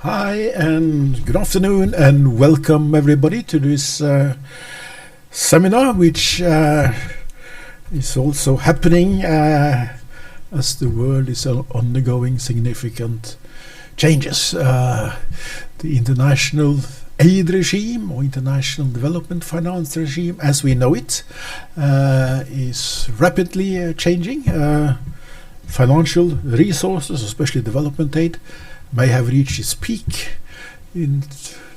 Hi and good afternoon and welcome everybody to this seminar, which is also happening as the world is undergoing significant changes. The international aid regime or international development finance regime as we know it is rapidly changing. Financial resources, especially development aid, may have reached its peak in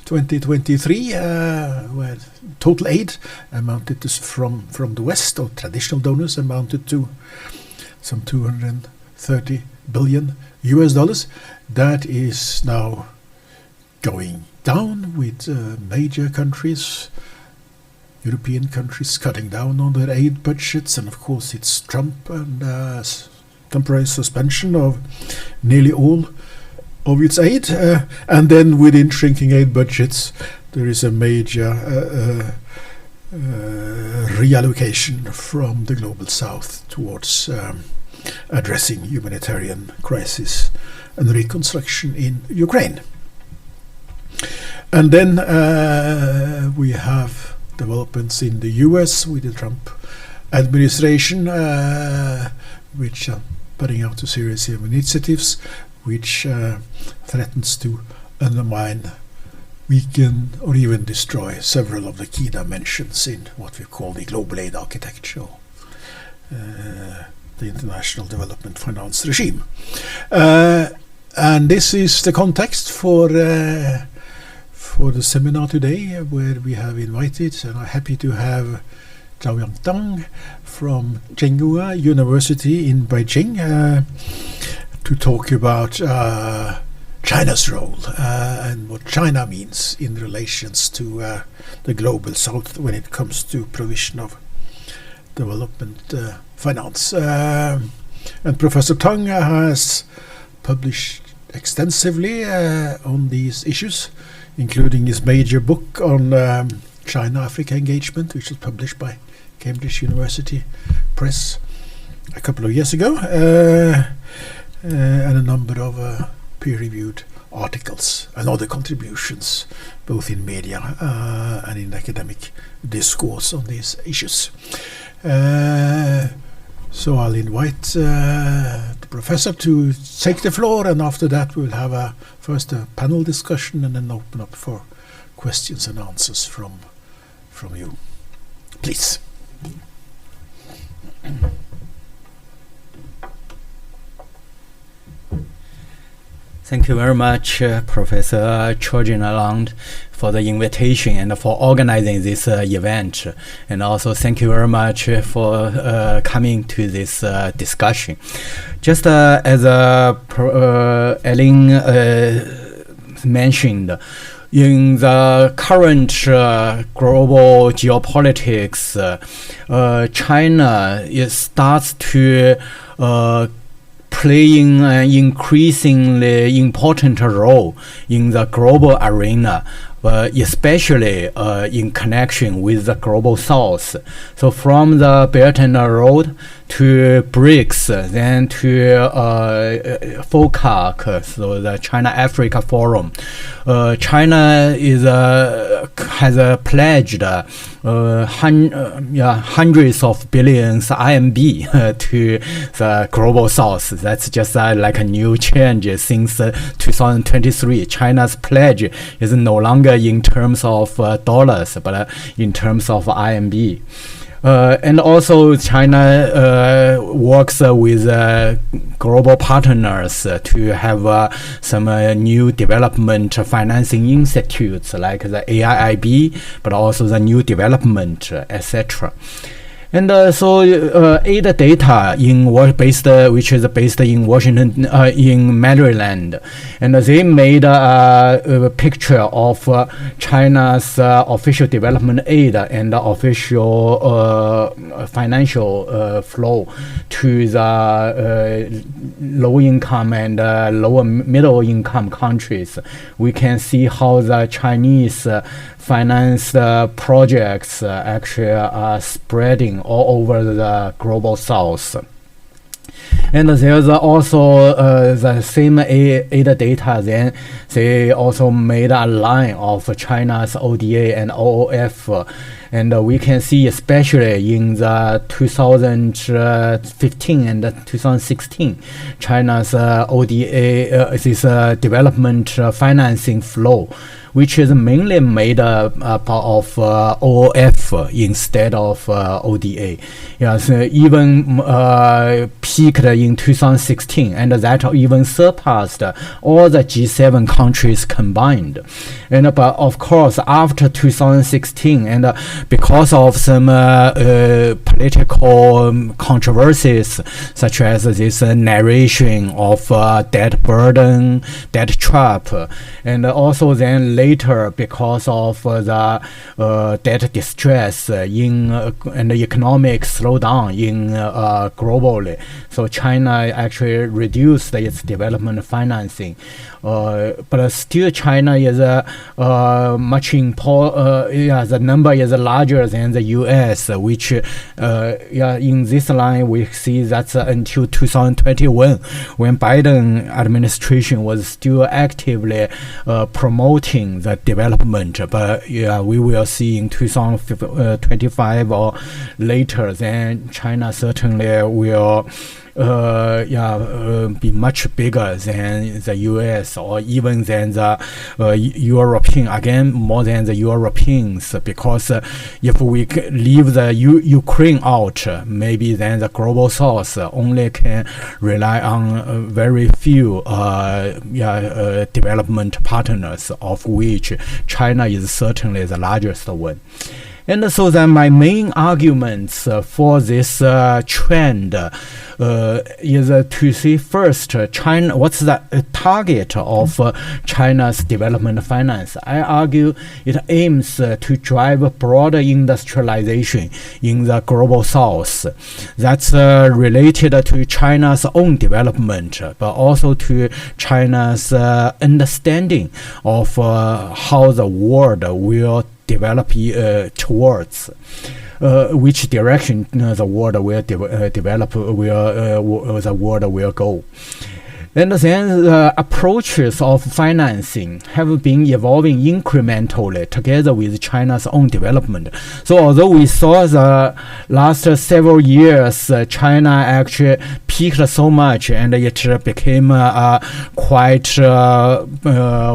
2023, where total aid amounted to from the West, or traditional donors, amounted to some $230 billion. That is now going down, with major countries, European countries, cutting down on their aid budgets, and of course it's Trump and temporary suspension of nearly all of its aid, and then within shrinking aid budgets there is a major reallocation from the global south towards addressing humanitarian crisis and reconstruction in Ukraine. And then we have developments in the US with the Trump administration, which are putting out a series of initiatives which threatens to undermine, weaken, or even destroy several of the key dimensions in what we call the global aid architecture, the international development finance regime. And this is the context for the seminar today, where we have invited, and I'm happy to have Xiaoyang Tang from Tsinghua University in Beijing to talk about China's role and what China means in relations to the global south when it comes to provision of development finance. And Professor Tang has published extensively on these issues, including his major book on China-Africa engagement, which was published by Cambridge University Press a couple of years ago, and a number of peer-reviewed articles and other contributions, both in media and in academic discourse on these issues. So I'll invite the professor to take the floor, and after that we'll have first a panel discussion and then open up for questions and answers from you. Please. Thank you very much, Professor Tjønneland, for the invitation and for organizing this event. And also thank you very much for coming to this discussion. Just as Elling mentioned, in the current global geopolitics, China starts to playing an increasingly important role in the global arena, especially in connection with the global south. So from the Belt and Road to BRICS, then to FOCAC, so the China-Africa Forum. China is has pledged hundreds of billions RMB to the global south. That's just like a new change since 2023. China's pledge is no longer in terms of dollars, but in terms of RMB. And also China works with global partners to have some new development financing institutes like the AIIB, but also the new development, etc. And so aid data which is based in Washington, in Maryland, and they made a picture of China's official development aid and official financial flow to the low-income and lower middle-income countries. We can see how the Chinese finance projects actually are spreading all over the global south. And there's also the same AIDA data. Then they also made a line of China's ODA and OOF. And we can see, especially in the 2015 and 2016, China's ODA, this development financing flow, which is mainly made up of OOF instead of ODA. Yes, even peaked in 2016, and that even surpassed all the G7 countries combined. And but of course, after 2016, and because of some political controversies, such as this narration of debt burden, debt trap, and also then later because of the debt distress and economic slowdown in globally. So China actually reduced its development financing. But still China is much the number is larger than the US, which in this line we see that's until 2021, when Biden administration was still actively promoting the development. But we will see in 2025 or later, then China certainly will be much bigger than the US or even than the European, again more than the Europeans, because if we leave the Ukraine out, maybe then the global south only can rely on very few development partners, of which China is certainly the largest one. And so then my main arguments for this trend is to see first, China, what's the target of China's development finance? I argue it aims to drive broader industrialization in the global south. That's related to China's own development, but also to China's understanding of how the world will develop towards. Which direction the world will develop, the world will go. And then the approaches of financing have been evolving incrementally together with China's own development. So although we saw the last several years China actually peaked so much and it became quite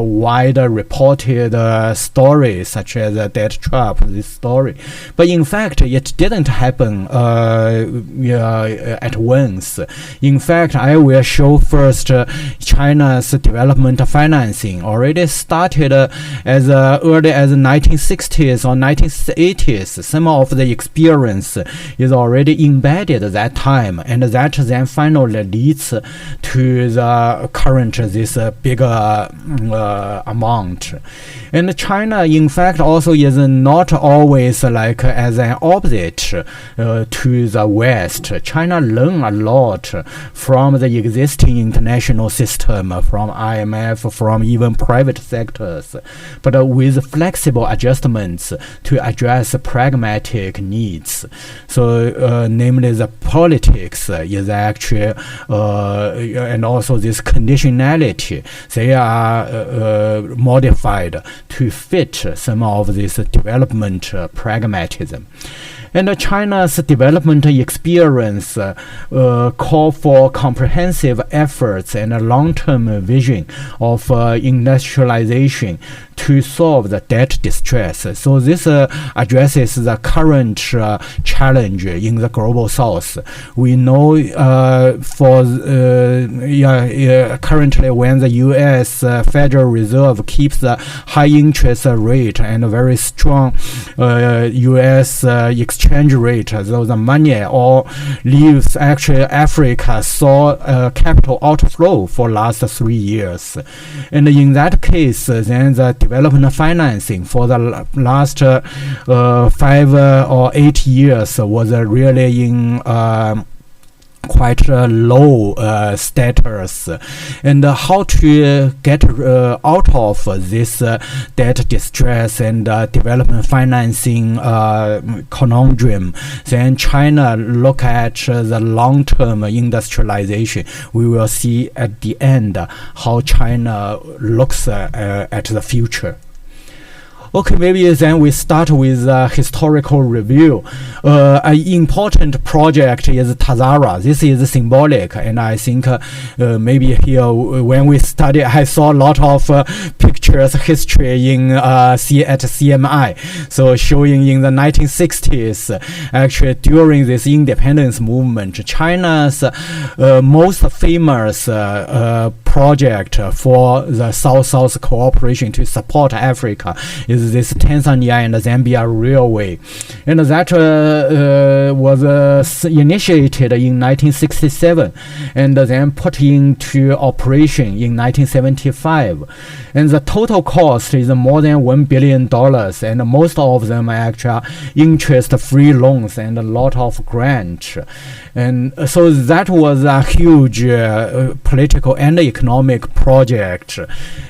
wide reported story, such as debt trap, this story. But in fact, it didn't happen at once. In fact, I will show first China's development financing already started as early as 1960s or 1980s. Some of the experience is already embedded at that time, and that then finally leads to the current this bigger amount. And China, in fact, also is not always like as an opposite to the West. China learned a lot from the existing international system, from IMF, from even private sectors, but with flexible adjustments to address pragmatic needs. So, namely, the politics is actually, and also this conditionality, they are modified to fit some of this development pragmatism. And China's development experience call for comprehensive efforts and a long-term vision of industrialization to solve the debt distress. So this addresses the current challenge in the global south. We know currently when the U.S. Federal Reserve keeps the high interest rate and a very strong U.S. exchange rate, so the money all leaves. Actually, Africa saw capital outflow for last 3 years, and in that case, then the development financing for the last 5 or 8 years was really in quite low status, and how to get out of this debt distress and development financing conundrum. Then China look at the long-term industrialization. We will see at the end how China looks at the future. Okay, maybe then we start with a historical review. An important project is Tazara. This is symbolic, and I think maybe here when we study, I saw a lot of pictures, history in at CMI. So showing in the 1960s, actually during this independence movement, China's most famous project for the South-South cooperation to support Africa is this Tanzania and Zambia railway, and that was initiated in 1967 and then put into operation in 1975, and the total cost is more than $1 billion, and most of them are actually interest-free loans and a lot of grants. And so that was a huge political and economic project.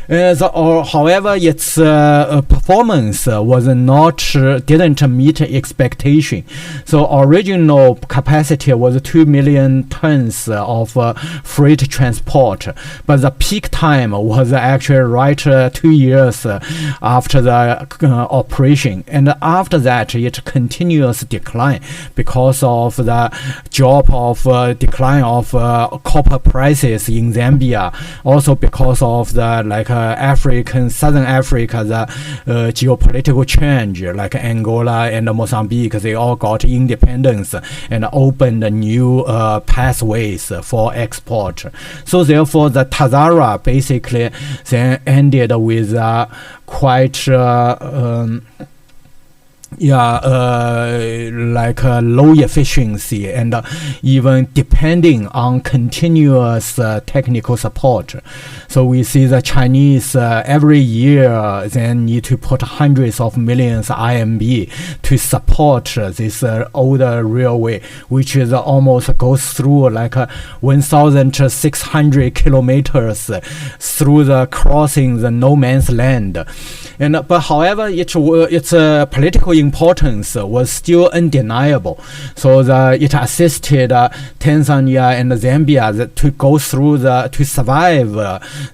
However, its performance was not didn't meet expectation. So original capacity was 2 million tons of freight transport, but the peak time was actually right 2 years after the operation, and after that it continuous decline because of the drop of decline of copper prices in Zambia, also because of the Southern Africa, the geopolitical change, like Angola and Mozambique, they all got independence and opened new pathways for export. So therefore the Tazara basically then ended with quite low efficiency and even depending on continuous technical support. So we see the Chinese every year then need to put hundreds of millions RMB to support this older railway, which is almost goes through 1,600 kilometers through the crossing the no man's land. And but however, its political importance was still undeniable. So it assisted Tanzania and Zambia to go through to survive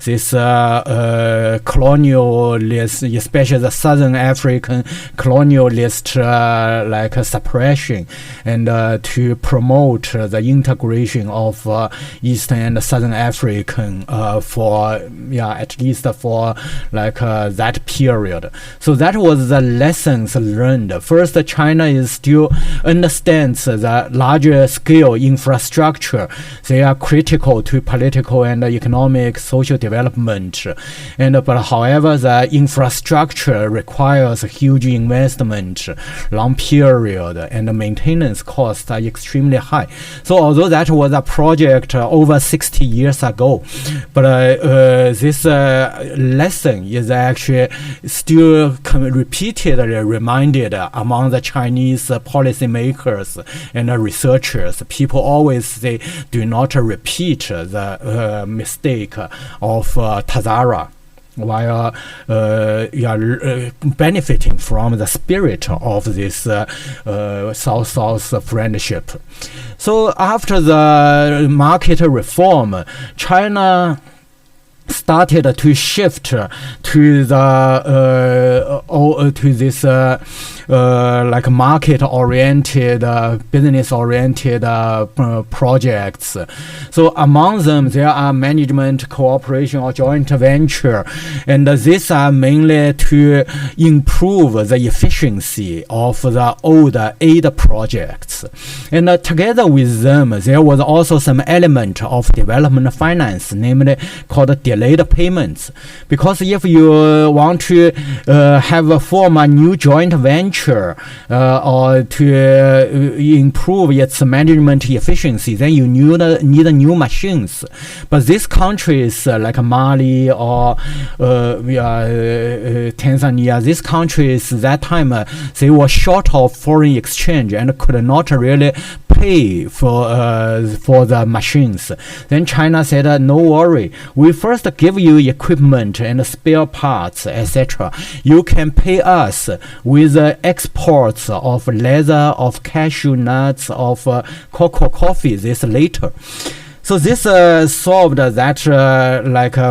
this colonialist, especially the Southern African colonialist suppression, and to promote the integration of Eastern and Southern African for at least for that period. So that was the lessons learned. First, China is still understands the larger scale infrastructure. They are critical to political and economic social development. But however, the infrastructure requires huge investment, long period, and the maintenance costs are extremely high. So although that was a project over 60 years ago, but this lesson is actually still repeatedly reminded among the Chinese policymakers and researchers. People always say, do not repeat the mistake of Tazara, while benefiting from the spirit of this South-South friendship. So after the market reform, China started to shift to this market-oriented, business-oriented projects. So among them, there are management, cooperation, or joint venture, and these are mainly to improve the efficiency of the old aid projects. And together with them, there was also some element of development finance, namely called delayed payments. Because if you want to form a new joint venture or to improve its management efficiency, then you need new machines. But these countries like Mali or Tanzania, these countries that time they were short of foreign exchange and could not really pay pay for the machines. Then China said, no worry, we first give you equipment and spare parts, etc. You can pay us with exports of leather, of cashew nuts, of cocoa coffee, this later. So this solved that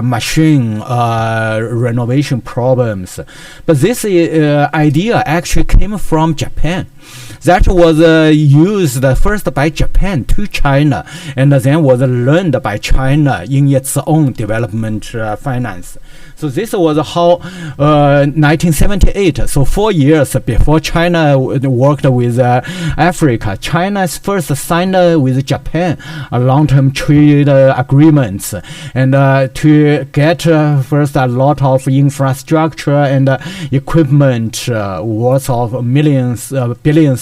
machine renovation problems. But this idea actually came from Japan. That was used first by Japan to China, and then was learned by China in its own development finance. So this was how 1978, so 4 years before China worked with Africa, China first signed with Japan a long-term trade agreements, and to get first a lot of infrastructure and equipment worth of billions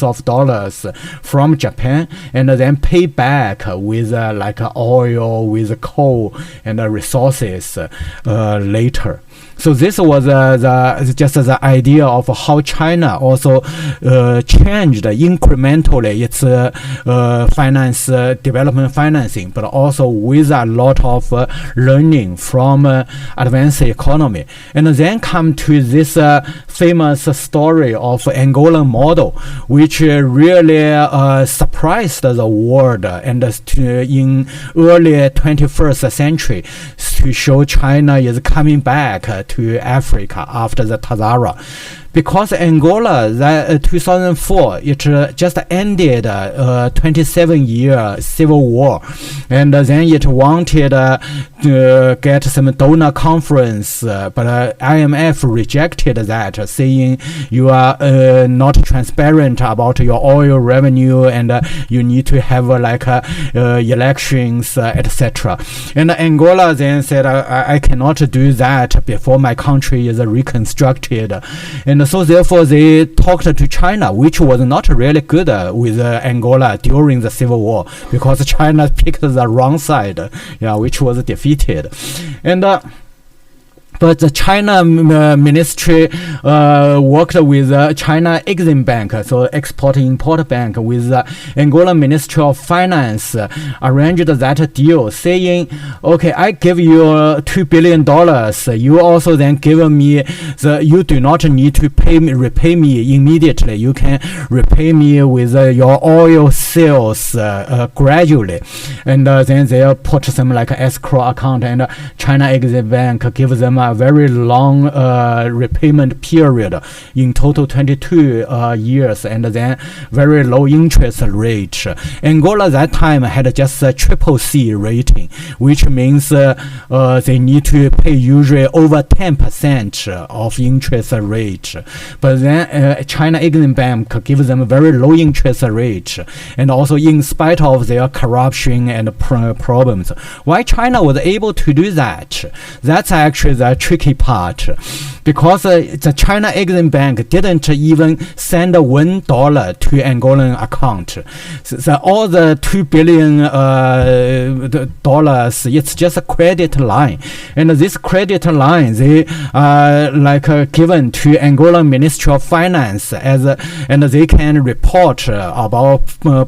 of dollars from Japan, and then pay back with oil, with coal and resources later. So this was just the idea of how China also changed incrementally its development financing, but also with a lot of learning from advanced economy. And then come to this famous story of Angolan model, which really surprised the world, and in early 21st century to show China is coming back to Africa after the Tazara. Because Angola, that 2004, it just ended 27-year civil war, and then it wanted to get some donor conference, but IMF rejected that, saying you are not transparent about your oil revenue, and you need to have elections, etc. And Angola then said, I cannot do that before my country is reconstructed. And so therefore they talked to China, which was not really good with Angola during the civil war, because China picked the wrong side, which was defeated. And but the China ministry worked with China Exim Bank, so Export-Import Bank, with Angola Ministry of Finance, arranged that deal, saying, okay, I give you $2 billion. You also then give me you do not need to repay me immediately. You can repay me with your oil sales gradually. And then they put some escrow account, and China Exim Bank gives them a very long repayment period, in total 22 years, and then very low interest rate. Angola that time had just a CCC rating, which means they need to pay usually over 10% of interest rate. But then China Exim Bank gives them a very low interest rate, and also in spite of their corruption and problems. Why China was able to do that? That's actually the tricky part, because the China Exim Bank didn't even send $1 to Angolan account. So all the $2 billion it's just a credit line, and this credit line they given to Angolan Ministry of Finance and they can report about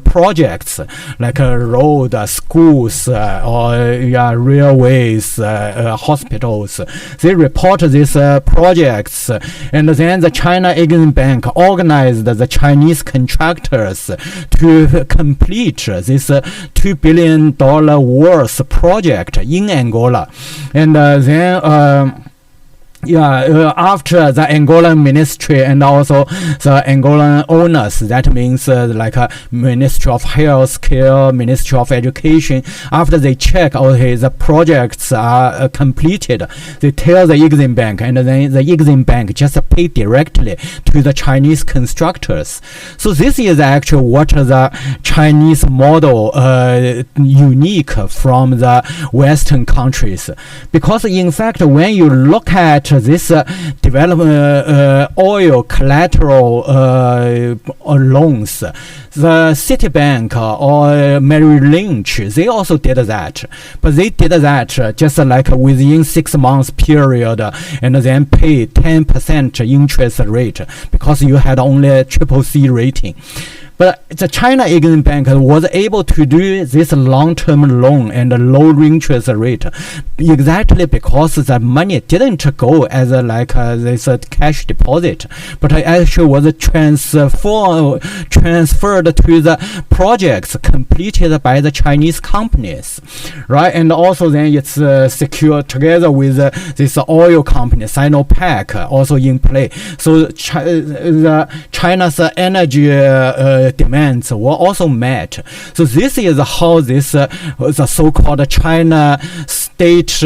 projects like road, schools, or railways, hospitals. They report these projects, and then the China Exim Bank organized the Chinese contractors to complete this $2 billion worth project in Angola. And then after the Angolan ministry and also the Angolan owners, that means Ministry of Health Care, Ministry of Education, after they check, okay, the projects are completed, they tell the Exim Bank, and then the Exim Bank just pay directly to the Chinese constructors. So this is actually what the Chinese model unique from the Western countries, because in fact when you look at this development oil collateral loans, the Citibank or Merrill Lynch, they also did that, but they did that just within 6 months period, and then pay 10% interest rate because you had only CCC rating. But the China Exim Bank was able to do this long-term loan and low interest rate exactly because the money didn't go as this cash deposit, but actually was transferred to the projects completed by the Chinese companies, right? And also then it's secured together with this oil company Sinopec also in play. So China's energy demands were also met. So this is how this the so-called China state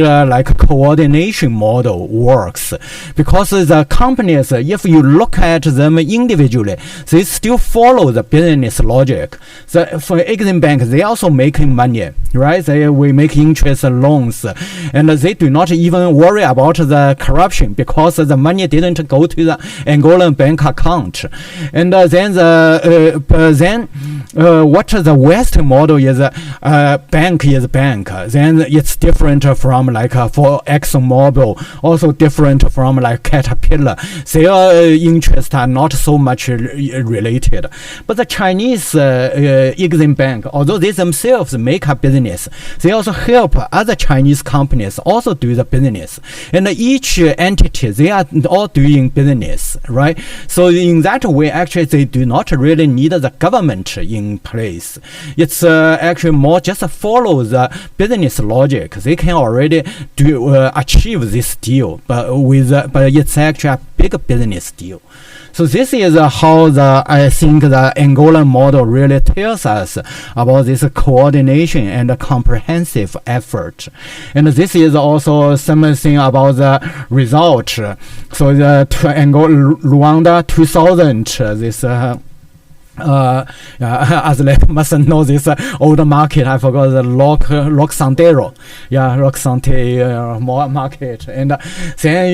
coordination model works, because the companies, if you look at them individually, they still follow the business logic. So for Exim Bank, they also making money, right? They will make interest loans, and they do not even worry about the corruption because the money didn't go to the Angolan bank account. And then what the Western model is, bank is bank. Then it's different from for ExxonMobil, also different from Caterpillar. Their interests are not so much related. But the Chinese Exim Bank, although they themselves make a business, they also help other Chinese companies also do the business. And each entity, they are all doing business, right? So in that way, actually, they do not really need the government in place. It's actually more just follow the business logic. They can already do achieve this deal, but it's actually a big business deal. So this is how I think the Angolan model really tells us about this coordination and comprehensive effort. And this is also something about the result. So the Rwanda 2000, this Aslak must know this old market. I forgot the Rock Santero. Yeah, Rock Sante market. And then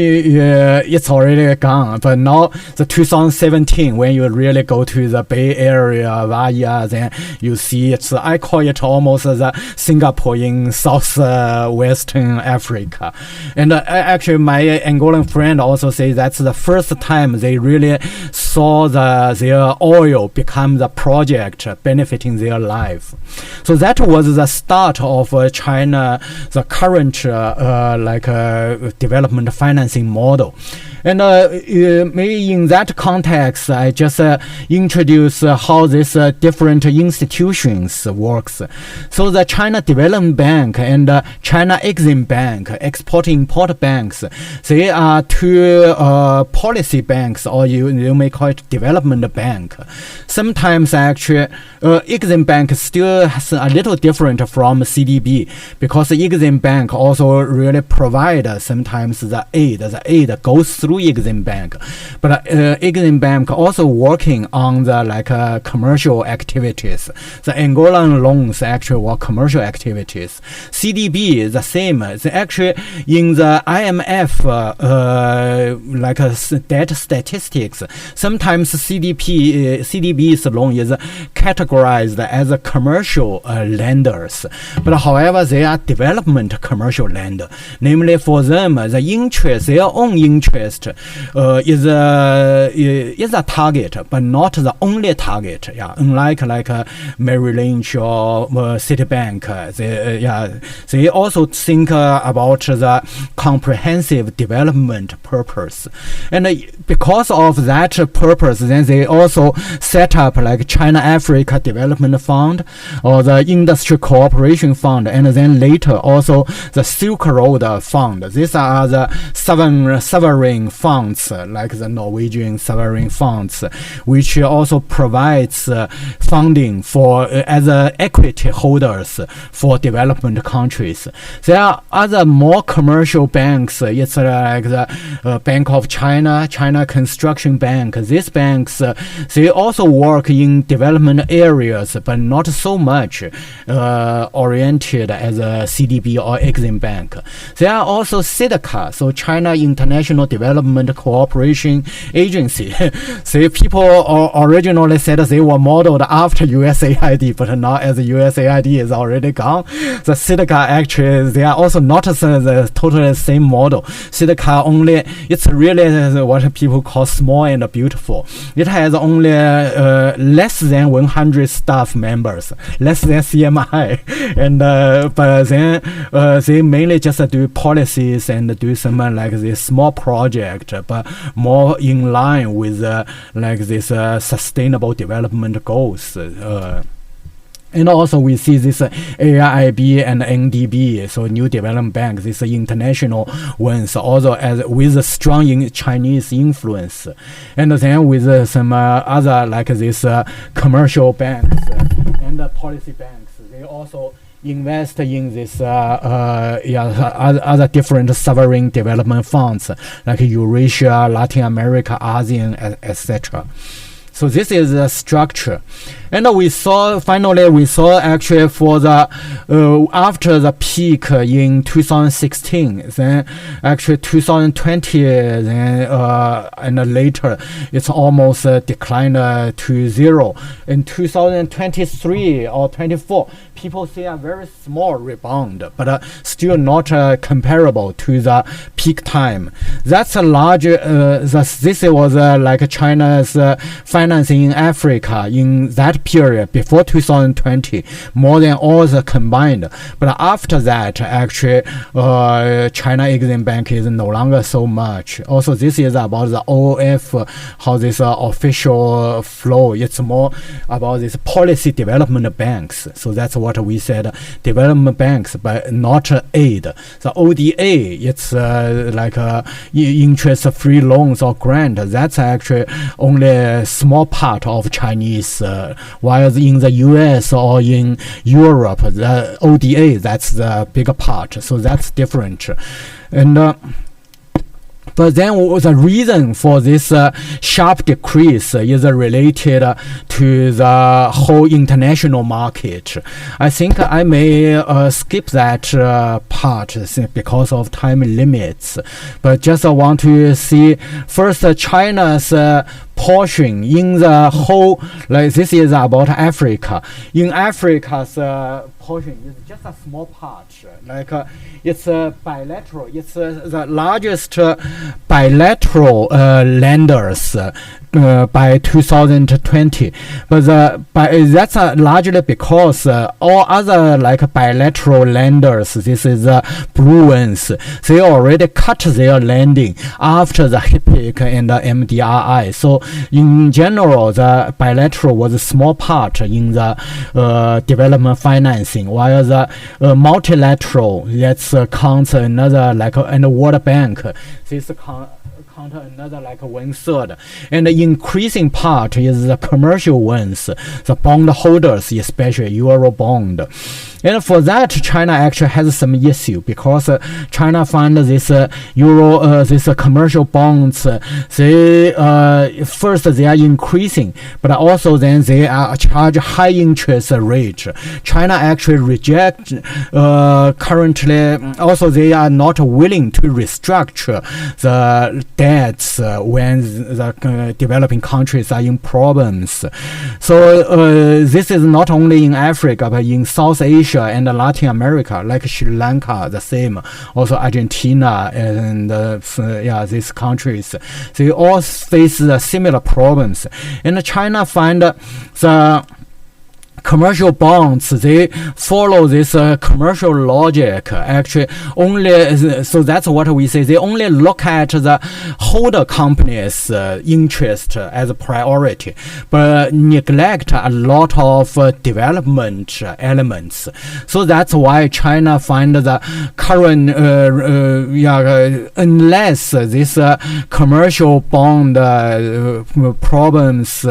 it's already gone. But now the 2017, when you really go to the Bay Area, Vaya, then you see it's, I call it almost the Singapore in southwestern Africa. And actually my Angolan friend also says that's the first time they really saw their oil become the project benefiting their life. So that was the start of China, the current development financing model. And maybe in that context, I just introduce how this different institutions works. So the China Development Bank and China Exim Bank, Export-Import banks, they are two policy banks, or you may call it development bank. Sometimes actually Exim Bank still has a little different from CDB, because the Exim Bank also really provide sometimes the aid goes through Exim Bank, but Exim Bank also working on the commercial activities. The Angolan loans actually were commercial activities. CDB is the same. They actually in the IMF debt statistics, sometimes CDB's loan is categorized as a commercial lenders, but however they are development commercial lender. Namely, for them the interest, their own interest is a target, but not the only target. Yeah, unlike Merrill Lynch or Citibank, they also think about the comprehensive development purpose, and because of that purpose, then they also set up China Africa Development Fund or the Industry Cooperation Fund, and then later also the Silk Road Fund. These are the sovereign funds, like the Norwegian sovereign funds, which also provides funding for as equity holders for development countries. There are other more commercial banks. It's like the Bank of China, China Construction Bank. These banks, they also work in development areas, but not so much oriented as a CDB or Exim Bank. There are also CIDCA, so China International Development Development Cooperation Agency. See, people originally said they were modeled after USAID, but now as USAID is already gone, the SIDCA actually, they are also not the totally same model. SIDCA only, it's really what people call small and beautiful. It has only less than 100 staff members, less than CMI, and but then they mainly just do policies and do some like this small project, but more in line with like this sustainable development goals. And also we see this AIIB and NDB, so New Development Bank, these international ones, also as with a strong Chinese influence. And then with some other like this commercial banks and policy banks, they also invest in this other different sovereign development funds like Eurasia, Latin America, ASEAN, etc. So this is the structure. And we saw actually for the after the peak in 2016, then actually 2020, then and later it's almost declined to zero. In 2023 or 24, people see a very small rebound, but still not comparable to the peak time. That's a larger. This was like China's financing in Africa in that period before 2020, more than all the combined. But after that, actually, China Exim Bank is no longer so much. Also, this is about the OF, how this official flow. It's more about this policy development banks. So that's what we said, development banks, but not aid. The ODA, it's like interest-free loans or grant. That's actually only a small part of Chinese, while in the US or in Europe, the ODA, that's the bigger part. So that's different. And but then the reason for this sharp decrease is related to the whole international market. I think I may skip that part because of time limits, but just want to see first China's portion in the whole, like this is about Africa. In Africa's portion is just a small part, like it's bilateral. It's the largest bilateral lenders by 2020, but that's largely because all other like bilateral lenders, this is blue ones, they already cut their lending after the HIPC and the MDRI. So in general, the bilateral was a small part in the development financing, while the multilateral, that's counts another like and the World Bank, this count another like 1/3, and the increasing part is the commercial ones, the bond holders, especially Euro bond. And for that, China actually has some issue because China find this this commercial bonds, they first they are increasing, but also then they are charge high interest rate. China actually reject currently. Also, they are not willing to restructure the debts when the developing countries are in problems. So this is not only in Africa but in South Asia and Latin America, like Sri Lanka, the same. Also Argentina and these countries, they all face similar problems. And China find the commercial bonds, they follow this commercial logic actually only, so that's what we say, they only look at the holder company's interest as a priority, but neglect a lot of development elements. So that's why China find the current unless this commercial bond problems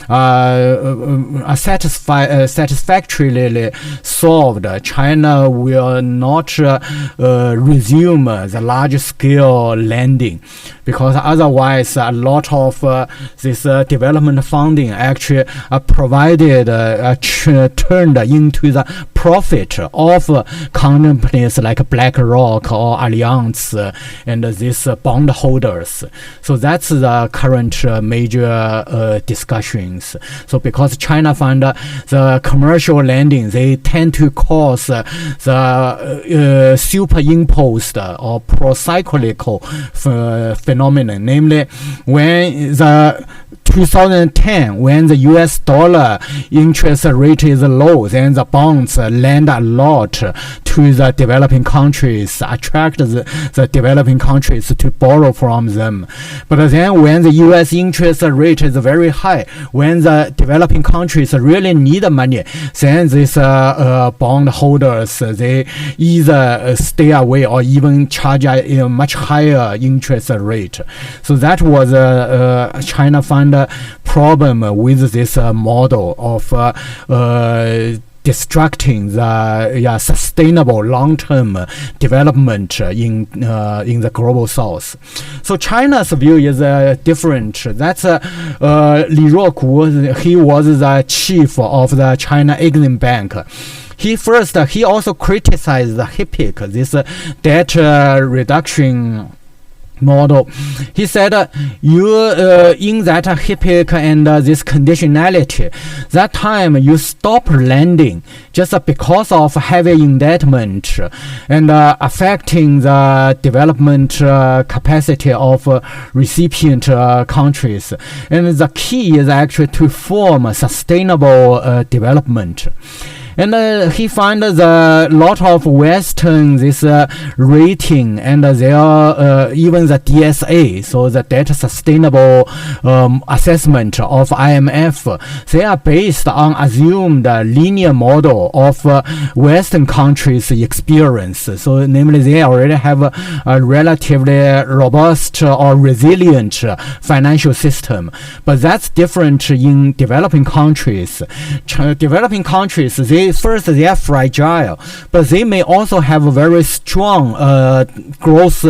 are satisfied, satisfactorily solved, China will not resume the large-scale lending, because otherwise a lot of this development funding actually provided turned into the profit of companies like BlackRock or Allianz and these bondholders. So that's the current major discussions. So because China found the commercial lending, they tend to cause the superimposed or procyclical phenomenon, namely when the 2010, when the US dollar interest rate is low, then the bonds lend a lot to the developing countries, attract the developing countries to borrow from them. But then when the US interest rate is very high, when the developing countries really need money, then these bond holders, they either stay away or even charge a much higher interest rate. So that was China found a problem with this model of distracting the sustainable long-term development in the global south. So China's view is different. That's Li Ruogu. He was the chief of the China Exim Bank. He also criticized the HIPC, this debt reduction model. He said in that HIPC and this conditionality, that time you stop lending just because of heavy indebtment and affecting the development capacity of recipient countries. And the key is actually to form a sustainable development. And he found a lot of Western this rating and their even the DSA, so the debt sustainable assessment of IMF, they are based on assumed linear model of Western countries' experience. So namely, they already have a relatively robust or resilient financial system. But that's different in developing countries. Developing countries, they are fragile, but they may also have a very strong growth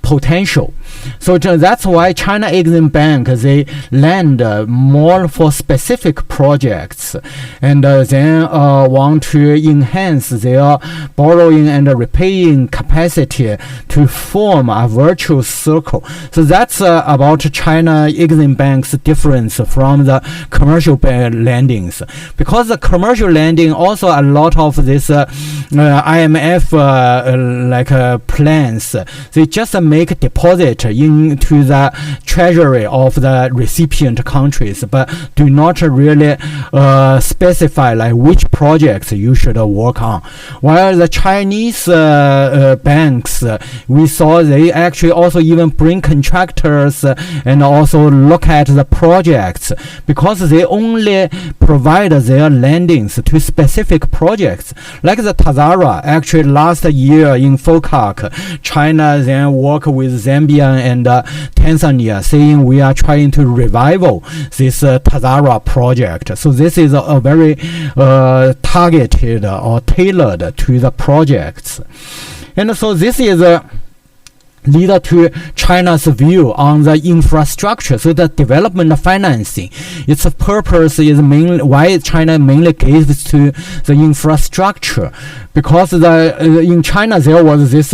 potential. So that's why China Exim Bank, they lend more for specific projects, and then want to enhance their borrowing and repaying capacity to form a virtuous circle. So that's about China Exim Bank's difference from the commercial lendings, because the commercial lending also a lot of this IMF plans, they just make deposit into the treasury of the recipient countries, but do not really specify like which projects you should work on. While the Chinese banks, we saw they actually also even bring contractors and also look at the projects, because they only provide their lendings to specific projects. Like the Tazara, actually last year in FOCAC, China then worked with Zambia and Tanzania, saying we are trying to revival this Tazara project. So this is a very targeted or tailored to the projects. And so this is lead to China's view on the infrastructure. So the development financing, its purpose is mainly why China mainly gives to the infrastructure, because in China there was this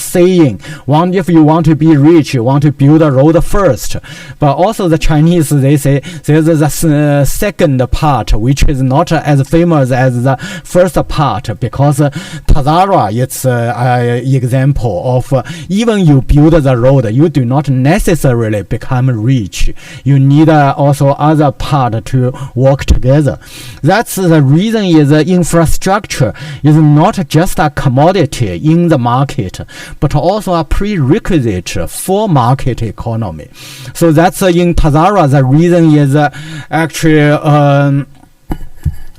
saying, if you want to be rich, you want to build a road first. But also the Chinese, they say there's a second part which is not as famous as the first part, because Tazara, it's an example of even you build the road, you do not necessarily become rich. You need also other part to work together. That's the reason is infrastructure is not just a commodity in the market, but also a prerequisite for market economy. So that's in Tazara, the reason is actually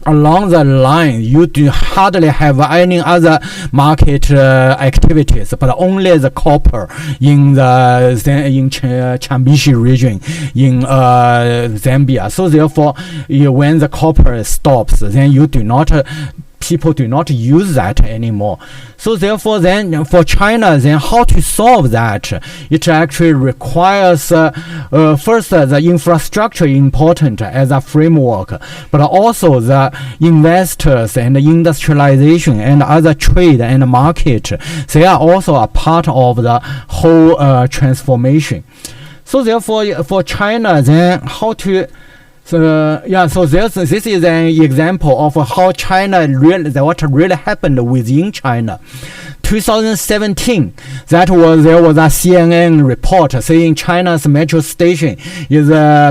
along the line, you do hardly have any other market activities, but only the copper in Chambishi region in Zambia. So therefore, when the copper stops, then you do not people do not use that anymore. So therefore, then for China, then how to solve that? It actually requires first the infrastructure important as a framework, but also the investors and industrialization and other trade and market. They are also a part of the whole transformation. So therefore, for China, then how to so this is an example of how China what really happened within China. 2017, there was a CNN report saying China's metro station is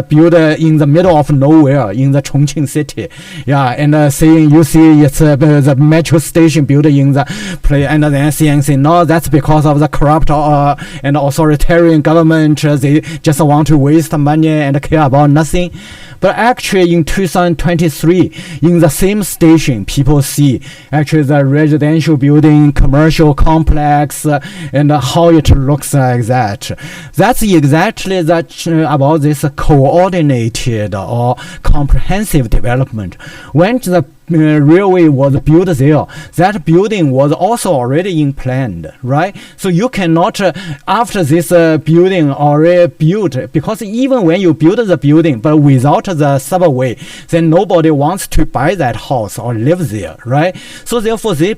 built in the middle of nowhere in the Chongqing city. And saying you see it's the metro station built in the place, and then CNN saying no, that's because of the corrupt and authoritarian government. They just want to waste money and care about nothing. But actually, in 2023, in the same station, people see actually the residential building, commercial complex, and how it looks like that. That's exactly that about this coordinated or comprehensive development. When the railway was built there, that building was also already in planned, right? So you cannot after this building already built, because even when you build the building but without the subway, then nobody wants to buy that house or live there, right? So therefore they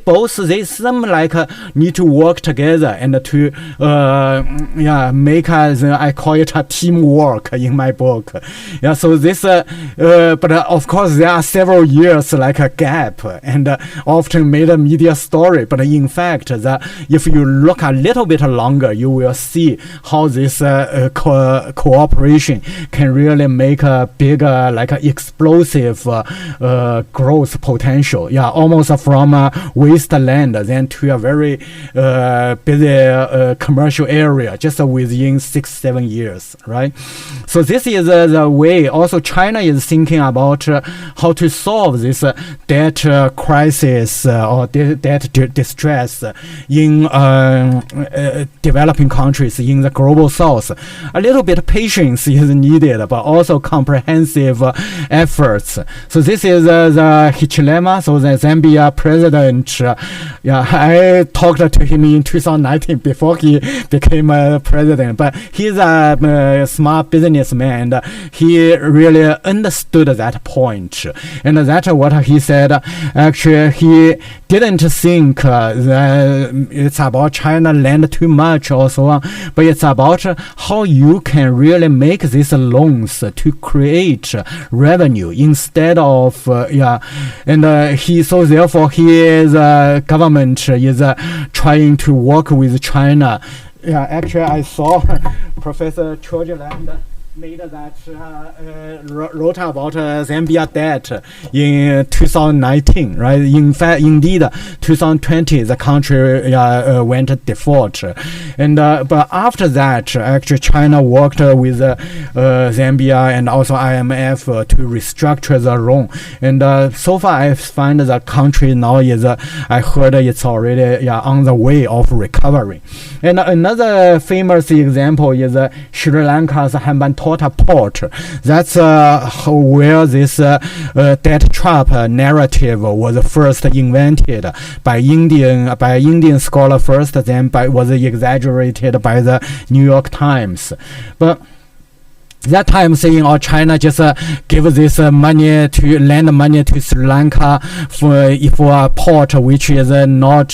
seem like need to work together and to make I call it a teamwork in my book. So this but of course there are several years like a gap and often made a media story, but in fact if you look a little bit longer, you will see how this cooperation can really make a bigger like explosive growth potential, almost from wasteland then to a very busy commercial area just within 6-7 years, right? So this is the way also China is thinking about how to solve this debt crisis or debt distress in developing countries in the global south. A little bit of patience is needed, but also comprehensive efforts. So this is the Hichilema, so the Zambia president. I talked to him in 2019 before he became president, but he's a smart businessman and he really understood that point. And that's what he said. Actually, he didn't think that it's about China land too much or so on, but it's about how you can really make these loans to create revenue instead of and he so therefore his government is trying to work with China. Actually, I saw Professor Tjønneland made that wrote about Zambia debt in 2019, right? In fact, indeed, 2020 the country went default, and but after that, actually China worked with Zambia and also IMF to restructure the loan, and so far I find the country now is I heard it's already on the way of recovery. And another famous example is Sri Lanka's Hambantota port. That's where this debt trap narrative was first invented by Indian scholar first, then was exaggerated by the New York Times. But that time saying China just give this lend money to Sri Lanka for a port which is not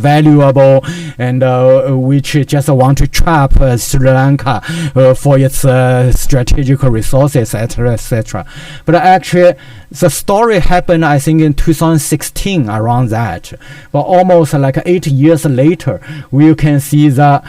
valuable and which just want to trap Sri Lanka for its strategic resources, etc. But actually the story happened I think in 2016 around that, but almost like 8 years later we can see the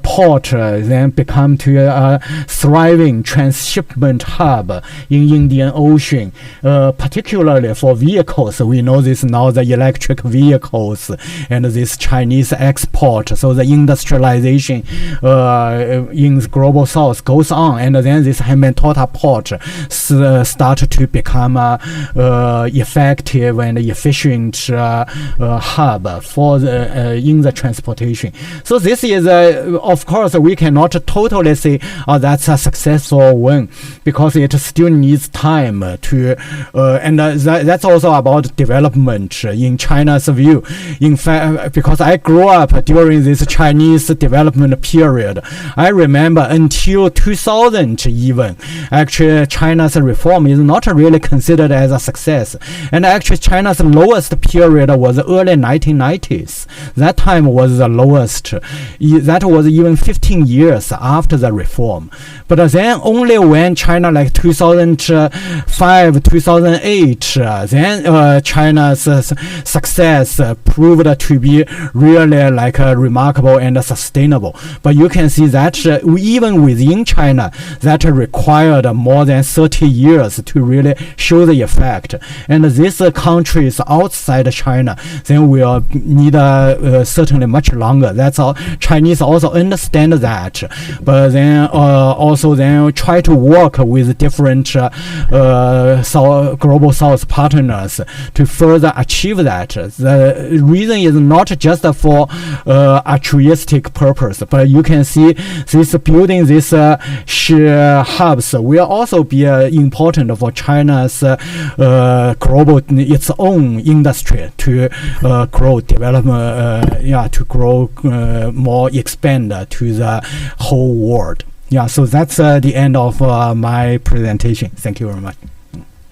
port then become to thriving transshipment hub in Indian Ocean, particularly for vehicles. We know this now, the electric vehicles and this Chinese export. So the industrialization in the global south goes on, and then this Hambantota port start to become effective and efficient hub for in the transportation. So this is of course we cannot totally say that's a successful one, because it still needs time to and that's also about development in China's view. In fact, because I grew up during this Chinese development period, I remember until 2000 even, actually China's reform is not really considered as a success. And actually China's lowest period was early 1990s. That time was the lowest. That was even 15 years after the reform. But then only when China, like 2005, 2008, then China's success proved to be really like remarkable and sustainable. But you can see that even within China, that required more than 30 years to really show the effect. And these countries outside China then will need certainly much longer. That's all. Chinese also understand that, but then also then try to work with different global south partners to further achieve that. The reason is not just for altruistic purpose, but you can see this building these hubs will also be important for China's global its own industry to grow, to grow more, expand to the whole world. Yeah, so that's the end of my presentation. Thank you very much.